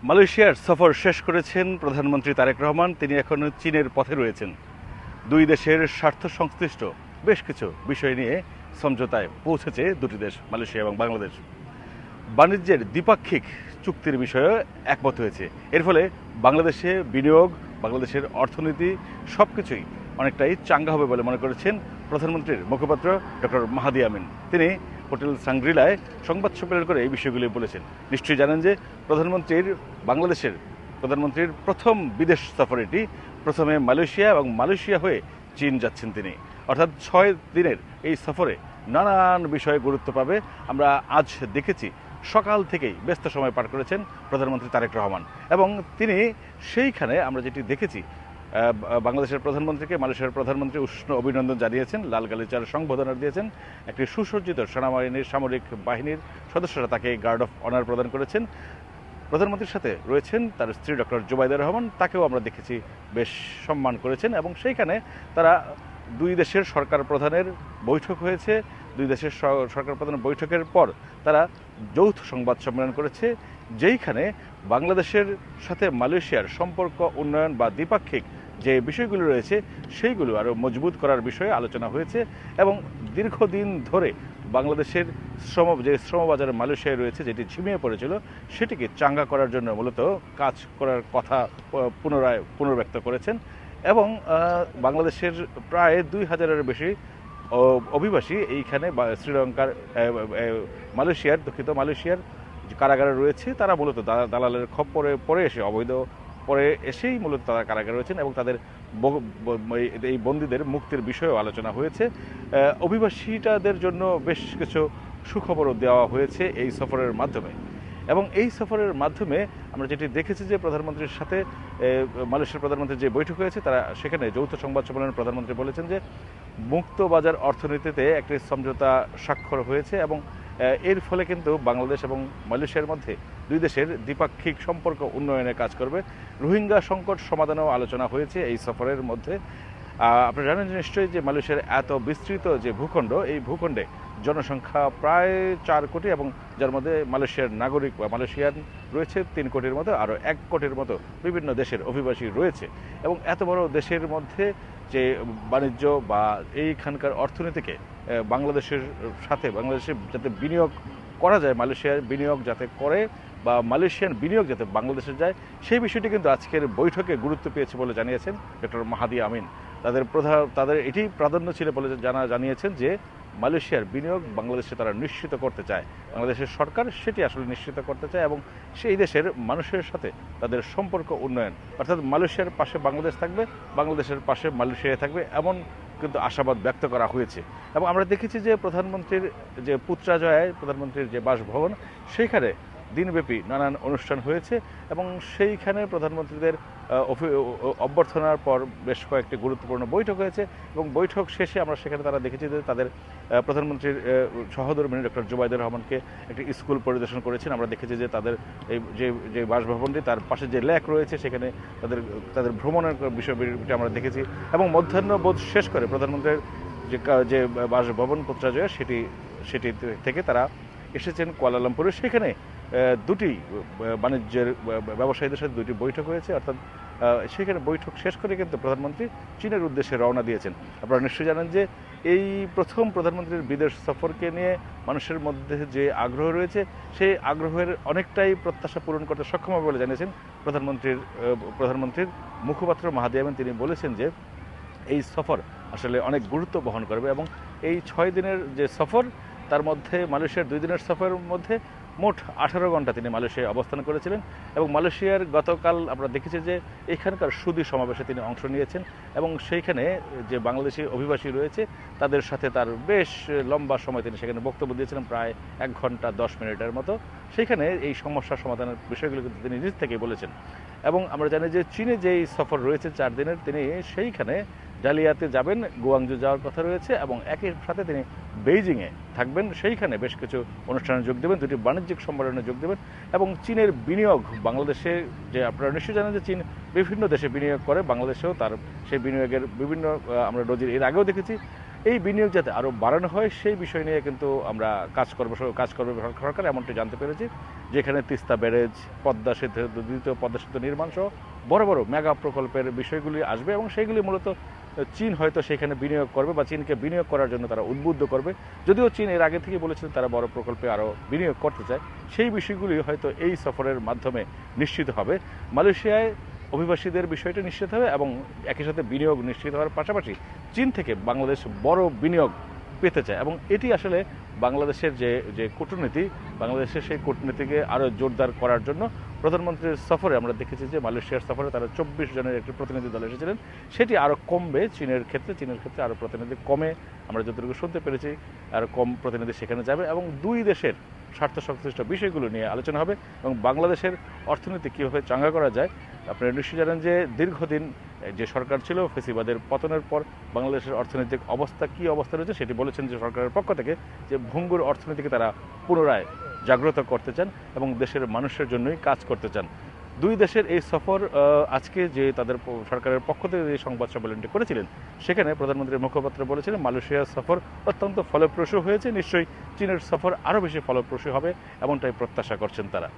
মালয়েশিয়ার সফর শেষ করেছেন প্রধানমন্ত্রী তারেক রহমান। তিনি এখন চীনের পথে রয়েছেন। দুই দেশের স্বার্থ সংশ্লিষ্ট বেশ কিছু বিষয় নিয়ে সমঝোতায় পৌঁছেছে দুটি দেশ, মালয়েশিয়া এবং বাংলাদেশ। বাণিজ্যের দ্বিপাক্ষিক চুক্তির বিষয়ে একমত হয়েছে। এর ফলে বাংলাদেশে বিনিয়োগ, বাংলাদেশের অর্থনীতি সবকিছুই অনেকটাই চাঙ্গা হবে বলে মনে করেছেন প্রধানমন্ত্রীর মুখপাত্র ডক্টর মাহাদি আমিন। তিনি হোটেল সাংগ্রিলায় সংবাদ সম্মেলন করে এই বিষয়গুলি বলেছেন। নিশ্চয়ই জানেন যে বাংলাদেশের প্রধানমন্ত্রীর প্রথম বিদেশ সফর এটি। প্রথমে মালয়েশিয়া এবং মালয়েশিয়া হয়ে চীন যাচ্ছেন তিনি। অর্থাৎ 6 দিনের এই সফরে নানান বিষয়ে গুরুত্ব পাবে। আমরা আজ দেখেছি সকাল থেকেই ব্যস্ত সময় পার করেছেন প্রধানমন্ত্রী তারেক রহমান, এবং তিনি সেইখানে আমরা যেটি দেখেছি, বাংলাদেশের প্রধানমন্ত্রীকে মালয়েশিয়ার প্রধানমন্ত্রী উষ্ণ অভিনন্দন জানিয়েছেন, লাল গালিচার সংবর্ধনা দিয়েছেন। একটি সুসজ্জিত সেনাবাহিনীর সামরিক বাহিনীর সদস্যরা তাকে গার্ড অফ অনার প্রদান করেছেন। প্রধানমন্ত্রীর সাথে রয়েছেন তার স্ত্রী ডক্টর জুবাইদা রহমান, তাকেও আমরা দেখেছি বেশ সম্মান করেছেন। এবং সেইখানে তারা দুই দেশের সরকার প্রধানের বৈঠক হয়েছে। দুই দেশের সরকার প্রধানের বৈঠকের পর তারা যৌথ সংবাদ সম্মেলন করেছে, যেইখানে বাংলাদেশের সাথে মালয়েশিয়ার সম্পর্ক উন্নয়ন বা দ্বিপাক্ষিক যে বিষয়গুলো রয়েছে সেইগুলো আরও মজবুত করার বিষয়ে আলোচনা হয়েছে। এবং দীর্ঘদিন ধরে বাংলাদেশের শ্রমবাজার মালয়েশিয়ায় রয়েছে, যেটি ঝিমিয়ে পড়েছিল, সেটিকে চাঙ্গা করার জন্য মূলত কাজ করার কথা পুনর্ব্যক্ত করেছেন। এবং বাংলাদেশের প্রায় 2000-এর বেশি অভিবাসী এইখানে শ্রীলঙ্কার মালয়েশিয়ার যে কারাগারে রয়েছে, তারা মূলত দালালের খপ্পরে পরে এসেই মূলত তারা কারাগারে রয়েছেন, এবং তাদের এই বন্দীদের মুক্তির বিষয়েও আলোচনা হয়েছে। অভিবাসীটাদের জন্য বেশ কিছু সুখবরও দেওয়া হয়েছে এই সফরের মাধ্যমে। এবং এই সফরের মাধ্যমে আমরা যেটি দেখেছি যে প্রধানমন্ত্রীর সাথে মালয়েশিয়ার প্রধানমন্ত্রীর যে বৈঠক হয়েছে, তারা সেখানে যৌথ সংবাদ সম্মেলনে প্রধানমন্ত্রী বলেছেন যে মুক্ত বাজার অর্থনীতিতে একটি সমঝোতা স্বাক্ষর হয়েছে, এবং এর ফলে কিন্তু বাংলাদেশ এবং মালয়েশিয়ার মধ্যে দুই দেশের দ্বিপাক্ষিক সম্পর্ক উন্নয়নে কাজ করবে। রোহিঙ্গা সংকট সমাধানেও আলোচনা হয়েছে এই সফরের মধ্যে। আপনারা জানেন নিশ্চয়ই যে মালয়েশিয়ার এত বিস্তৃত যে ভূখণ্ড, এই ভূখণ্ডে জনসংখ্যা প্রায় 4 কোটি, এবং যার মধ্যে মালয়েশিয়ার নাগরিক বা মালয়েশিয়ান রয়েছে 3 কোটির মতো, আরও 1 কোটির মতো বিভিন্ন দেশের অভিবাসী রয়েছে। এবং এত বড় দেশের মধ্যে যে বাণিজ্য বা এইখানকার অর্থনীতিকে বাংলাদেশের যাতে বিনিয়োগ করা যায়, মালয়েশিয়ার বিনিয়োগ যাতে করে বা মালয়েশিয়ান বিনিয়োগ যাতে বাংলাদেশে যায়, সেই বিষয়টি কিন্তু আজকের বৈঠকে গুরুত্ব পেয়েছে বলে জানিয়েছেন ডক্টর মাহাদি আমিন। তাদের এটি প্রাধান্য ছিল বলে জানিয়েছেন যে মালয়েশিয়ার বিনিয়োগ বাংলাদেশে তারা নিশ্চিত করতে চায়, বাংলাদেশের সরকার সেটি আসলে নিশ্চিত করতে চায়, এবং সেই দেশের মানুষের সাথে তাদের সম্পর্ক উন্নয়ন, অর্থাৎ মালয়েশিয়ার পাশে বাংলাদেশ থাকবে, বাংলাদেশের পাশে মালয়েশিয়া থাকবে, এমন কিন্তু আশাবাদ ব্যক্ত করা হয়েছে। এবং আমরা দেখেছি যে প্রধানমন্ত্রীর যে পুত্রাজয়ায় প্রধানমন্ত্রীর যে বাসভবন, সেইখানে দিনব্যাপী নানান অনুষ্ঠান হয়েছে, এবং সেইখানে প্রধানমন্ত্রীদের অভ্যর্থনার পর বেশ কয়েকটি গুরুত্বপূর্ণ বৈঠক হয়েছে। এবং বৈঠক শেষে আমরা সেখানে তারা দেখেছি যে তাদের প্রধানমন্ত্রীর সহধর্মিণী ডক্টর জুবাইদা রহমানকে একটি স্কুল পরিদর্শন করেছেন। আমরা দেখেছি যে তাদের এই যে বাসভবনটি, তার পাশে যে লেক রয়েছে, সেখানে তাদের ভ্রমণের বিষয়টি আমরা দেখেছি। এবং মধ্যাহ্নভোজ শেষ করে প্রধানমন্ত্রীর যে বাসভবন পুত্রাজয়া, সেটি থেকে তারা এসেছেন কুয়ালালামপুরে। সেখানে দুটি বাণিজ্যের ব্যবসায়ীদের সাথে দুটি বৈঠক হয়েছে, অর্থাৎ সেখানে বৈঠক শেষ করে কিন্তু প্রধানমন্ত্রী চীনের উদ্দেশ্যে রওনা দিয়েছেন। আপনারা নিশ্চয়ই জানেন যে এই প্রথম প্রধানমন্ত্রীর বিদেশ সফরকে নিয়ে মানুষের মধ্যে যে আগ্রহ রয়েছে, সেই আগ্রহের অনেকটাই প্রত্যাশা পূরণ করতে সক্ষম হবে বলে জানিয়েছেন প্রধানমন্ত্রীর মুখপাত্র মাহাদি আমিন। তিনি বলেছেন যে এই সফর আসলে অনেক গুরুত্ব বহন করবে, এবং এই 6 দিনের যে সফর, তার মধ্যে মালয়েশিয়ার 2 দিনের সফরের মধ্যে মোট 18 ঘন্টা তিনি মালয়েশিয়ায় অবস্থান করেছিলেন। এবং মালয়েশিয়ার গতকাল আমরা দেখেছি যে এখানকার সুধী সমাবেশে তিনি অংশ নিয়েছেন, এবং সেইখানে যে বাংলাদেশি অভিবাসী রয়েছে তাদের সাথে তার বেশ লম্বা সময় তিনি সেখানে বক্তব্য দিয়েছিলেন, প্রায় 1 ঘন্টা 10 মিনিটের মতো। সেইখানে এই সমস্যা সমাধানের বিষয়গুলো কিন্তু তিনি নিজ থেকেই বলেছেন। এবং আমরা জানি যে চীনে যেই সফর রয়েছে 4 দিনের, তিনি সেইখানে জালিয়াতে যাবেন, গুয়াংজু যাওয়ার কথা রয়েছে, এবং একই সাথে তিনি বেইজিংয়ে থাকবেন, সেইখানে বেশ কিছু অনুষ্ঠানে যোগ দেবেন, দুটি বাণিজ্যিক সম্মেলনে যোগ দেবেন। এবং চীনের বিনিয়োগ বাংলাদেশে, যে আপনারা নিশ্চয়ই জানেন যে চীন বিভিন্ন দেশে বিনিয়োগ করে, বাংলাদেশেও তার সেই বিনিয়োগের বিভিন্ন আমরা নজির এর আগেও দেখেছি। এই বিনিয়োগ যাতে আরও বাড়ানো হয় সেই বিষয় নিয়ে কিন্তু আমরা কাজ করবে সরকার, এমনটি জানতে পেরেছি। যেখানে তিস্তা ব্যারেজ, পদ্মা সেতু, দ্বিতীয় পদ্মা সেতু নির্মাণ সহ বড় বড় মেগা প্রকল্পের বিষয়গুলি আসবে এবং সেগুলি মূলত চীন হয়তো সেখানে বিনিয়োগ করবে বা চীনকে বিনিয়োগ করার জন্য তারা উদ্বুদ্ধ করবে। যদিও চীন এর আগে থেকে বলেছিল তারা বড় প্রকল্পে আরও বিনিয়োগ করতে চায়, সেই বিষয়গুলি হয়তো এই সফরের মাধ্যমে নিশ্চিত হবে। মালয়েশিয়ায় অভিবাসীদের বিষয়টা নিশ্চিত হবে এবং একই সাথে বিনিয়োগ নিশ্চিত হওয়ার পাশাপাশি চীন থেকে বাংলাদেশ বড় বিনিয়োগ পেতে চায় এবং এটি আসলে বাংলাদেশের যে কূটনীতি, বাংলাদেশের সেই কূটনীতিকে আরও জোরদার করার জন্য প্রধানমন্ত্রীর সফরে আমরা দেখেছি যে মালয়েশিয়ার সফরে তারা 24 জনের একটি প্রতিনিধি দল এসেছিলেন। সেটি আরও কমবে চীনের ক্ষেত্রে আরও প্রতিনিধি কমে, আমরা যতটুকু শুনতে পেরেছি আরও কম প্রতিনিধি সেখানে যাবে এবং দুই দেশের স্বার্থ সংশ্লিষ্ট বিষয়গুলো নিয়ে আলোচনা হবে এবং বাংলাদেশের অর্থনীতি কীভাবে চাঙ্গা করা যায়। আপনারা নিশ্চয়ই জানেন যে দীর্ঘদিন যে সরকার ছিল, ফেসিবাদের পতনের পর বাংলাদেশের অর্থনৈতিক অবস্থা কী অবস্থা রয়েছে সেটি বলেছেন যে সরকারের পক্ষ থেকে যে ভঙ্গুর অর্থনীতিকে তারা পুনরায় জাগ্রত করতে চান এবং দেশের মানুষের জন্যই কাজ করতে চান। দুই দেশের এই সফর আজকে যে তাদের সরকারের পক্ষ থেকে যে সংবাদ সম্মেলনটি করেছিলেন সেখানে প্রধানমন্ত্রীর মুখপাত্র বলেছিলেন মালয়েশিয়ার সফর অত্যন্ত ফলপ্রসূ হয়েছে, নিশ্চয়ই চীনের সফর আরও বেশি ফলপ্রসূ হবে এমনটাই প্রত্যাশা করছেন তারা।